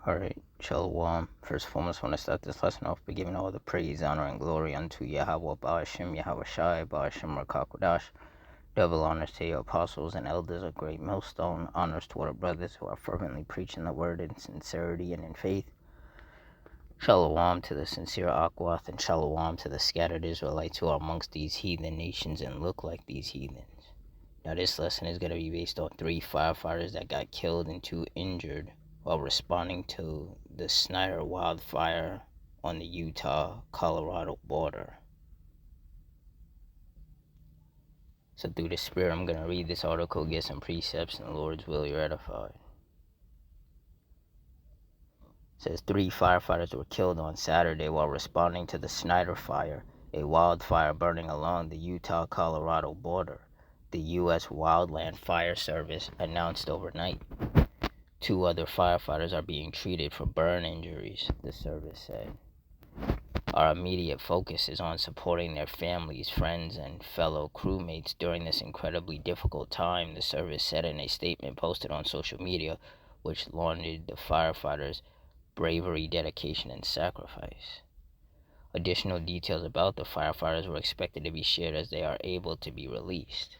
Alright, Shalom. First and foremost, I want to start this lesson off by giving all the praise, honor, and glory unto Yahweh, Ba'ashem, Yahweh Shai, Ba'ashem, Rakakwadash. Double honors to your apostles and elders of Great Millstone. Honors to our brothers who are fervently preaching the word in sincerity and in faith. Shalom to the sincere Akwath, and Shalom to the scattered Israelites who are amongst these heathen nations and look like these heathens. Now, this lesson is going to be based on 3 firefighters that got killed and 2 injured while responding to the Snyder wildfire on the Utah-Colorado border. So through the Spirit, I'm going to read this article, get some precepts, and the Lord's will you're edified. It says 3 firefighters were killed on Saturday while responding to the Snyder fire, a wildfire burning along the Utah-Colorado border, the U.S. Wildland Fire Service announced overnight. 2 other firefighters are being treated for burn injuries, the service said. Our immediate focus is on supporting their families, friends, and fellow crewmates during this incredibly difficult time, the service said in a statement posted on social media, which lauded the firefighters' bravery, dedication, and sacrifice. Additional details about the firefighters were expected to be shared as they are able to be released.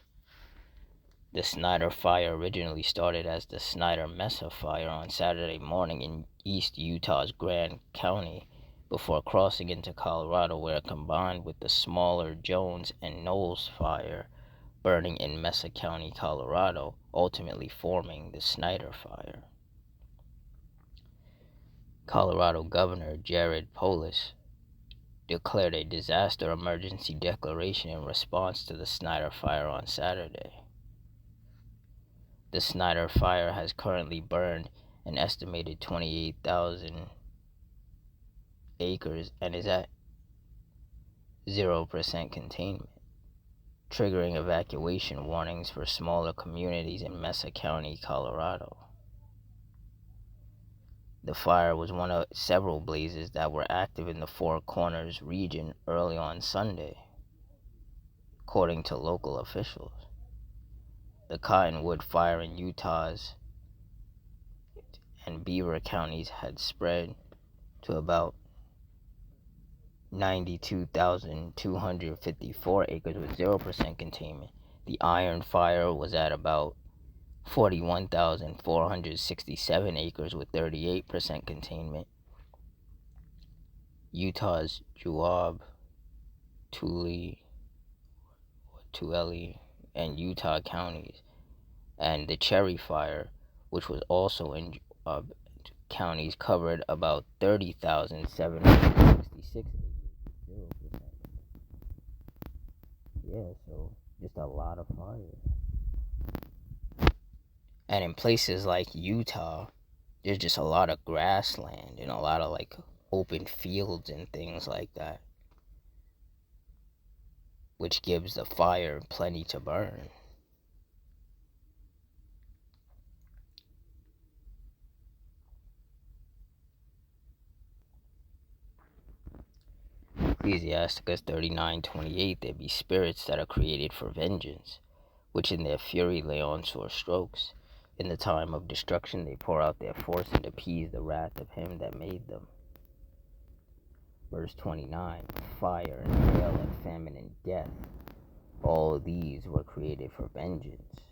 The Snyder fire originally started as the Snyder Mesa fire on Saturday morning in East Utah's Grand County before crossing into Colorado, where it combined with the smaller Jones and Knowles fire burning in Mesa County, Colorado, ultimately forming the Snyder fire. Colorado Governor Jared Polis declared a disaster emergency declaration in response to the Snyder fire on Saturday. The Snyder fire has currently burned an estimated 28,000 acres and is at 0% containment, triggering evacuation warnings for smaller communities in Mesa County, Colorado. The fire was one of several blazes that were active in the Four Corners region early on Sunday, according to local officials. The Cottonwood fire in Utah's and Beaver counties had spread to about 92,254 acres with 0% containment. The Iron Fire was at about 41,467 acres with 38% containment. Utah's Juab, Tulare, and Utah counties, and the Cherry Fire, which was also in counties, covered about 30,766 acres. 0%. Yeah, so just a lot of fire. And in places like Utah, there's just a lot of grassland and a lot of like open fields and things like that, which gives the fire plenty to burn. Ecclesiasticus 39:28, there be spirits that are created for vengeance, which in their fury lay on sore strokes. In the time of destruction they pour out their force and appease the wrath of him that made them. Verse 29, fire and hail and famine and death, all these were created for vengeance.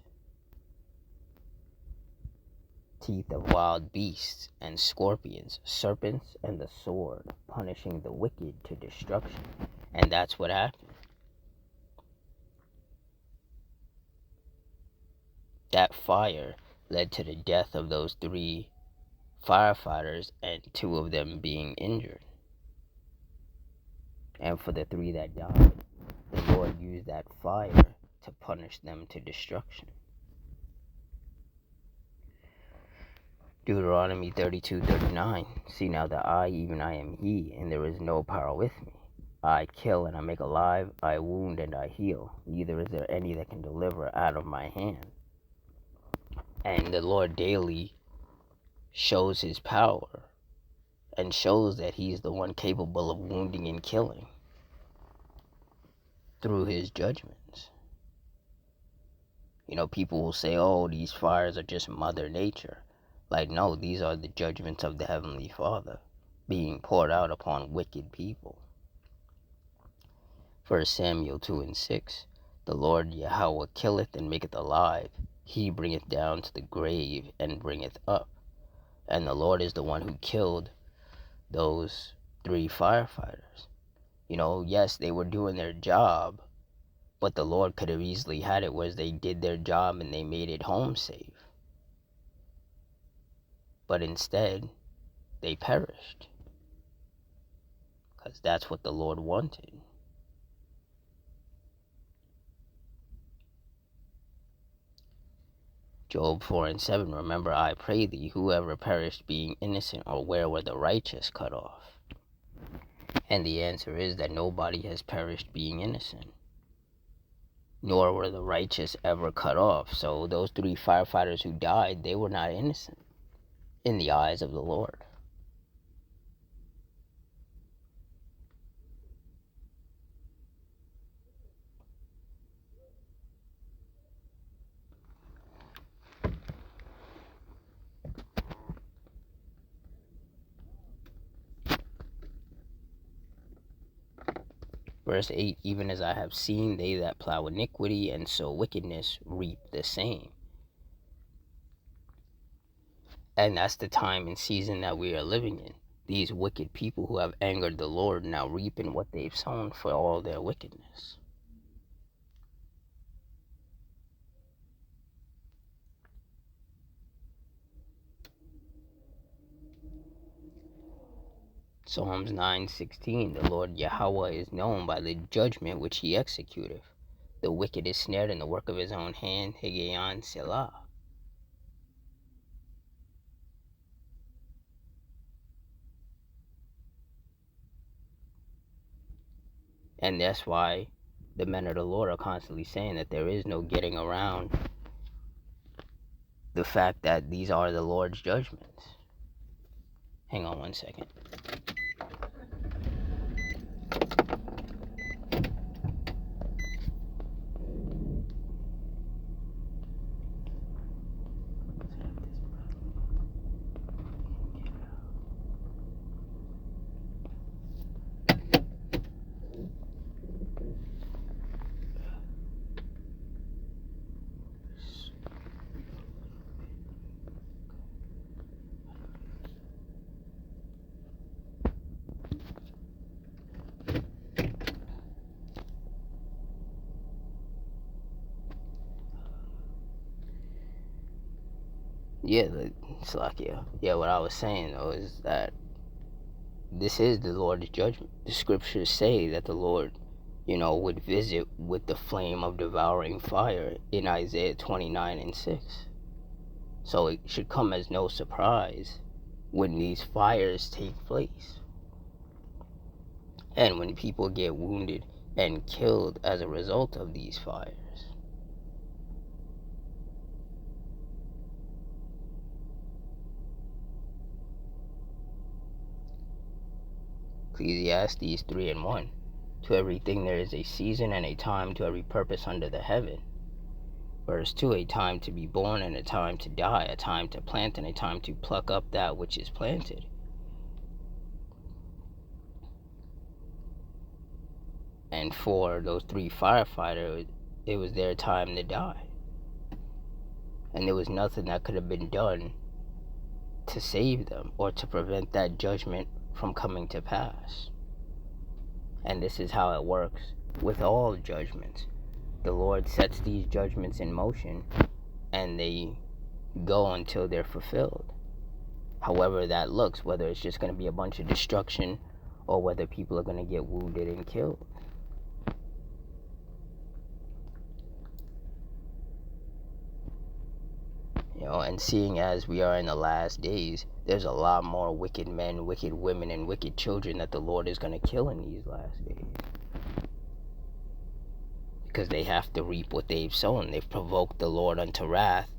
Teeth of wild beasts and scorpions, serpents, and the sword, punishing the wicked to destruction. And that's what happened. That fire led to the death of those 3 firefighters and 2 of them being injured. And for the 3 that died, the Lord used that fire to punish them to destruction. Deuteronomy 32:39. See now that I, even I am he, and there is no power with me. I kill and I make alive, I wound and I heal. Neither is there any that can deliver out of my hand. And the Lord daily shows his power and shows that he's the one capable of wounding and killing through his judgments. You know, people will say, oh, these fires are just Mother Nature. Like, no, these are the judgments of the Heavenly Father being poured out upon wicked people. 1 Samuel 2:6. The Lord Yahweh killeth and maketh alive. He bringeth down to the grave and bringeth up. And the Lord is the one who killed those 3 firefighters. Yes, they were doing their job, but the Lord could have easily had it where they did their job and they made it home safe. But instead, they perished. Because that's what the Lord wanted. Job 4:7. Remember, I pray thee, whoever perished being innocent, or where were the righteous cut off? And the answer is that nobody has perished being innocent, nor were the righteous ever cut off. So those 3 firefighters who died, they were not innocent in the eyes of the Lord. Verse 8, even as I have seen, they that plow iniquity and sow wickedness reap the same. And that's the time and season that we are living in. These wicked people who have angered the Lord now reaping what they've sown for all their wickedness. Psalms 9:16, the Lord Yahweh is known by the judgment which he executeth. The wicked is snared in the work of his own hand. Higgaion Selah. And that's why the men of the Lord are constantly saying that there is no getting around the fact that these are the Lord's judgments. Hang on one second. Yeah, Slakia. Yeah, what I was saying though is that this is the Lord's judgment. The scriptures say that the Lord, would visit with the flame of devouring fire in Isaiah 29:6. So it should come as no surprise when these fires take place. And when people get wounded and killed as a result of these fires. Ecclesiastes 3:1. To everything there is a season and a time to every purpose under the heaven. Verse 2, a time to be born and a time to die, a time to plant and a time to pluck up that which is planted. And for those 3 firefighters, it was their time to die. And there was nothing that could have been done to save them or to prevent that judgment from coming to pass. And this is how it works with all judgments. The Lord sets these judgments in motion and they go until they're fulfilled. However that looks, whether it's just going to be a bunch of destruction or whether people are going to get wounded and killed. And seeing as we are in the last days, there's a lot more wicked men, wicked women, and wicked children that the Lord is going to kill in these last days. Because they have to reap what they've sown. They've provoked the Lord unto wrath,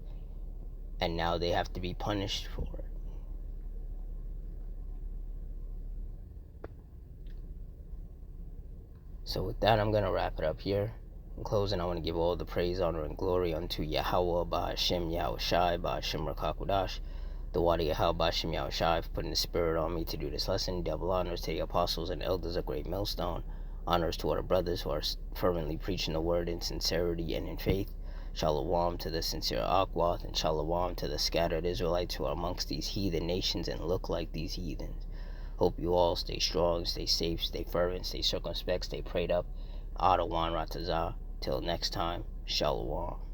and now they have to be punished for it. So with that, I'm going to wrap it up here. In closing, I want to give all the praise, honor, and glory unto Yahweh, Ba'ashem Yahushai, Ba'ashem Rakakudash. The Wadi Ahal Bashim Yahushai for putting the spirit on me to do this lesson. Double honors to the apostles and elders of Great Millstone. Honors to our brothers who are fervently preaching the word in sincerity and in faith. Shalom to the sincere Akwath, and shalom to the scattered Israelites who are amongst these heathen nations and look like these heathens. Hope you all stay strong, stay safe, stay fervent, stay circumspect, stay prayed up. Adawan Ratazah. Till next time, shalom.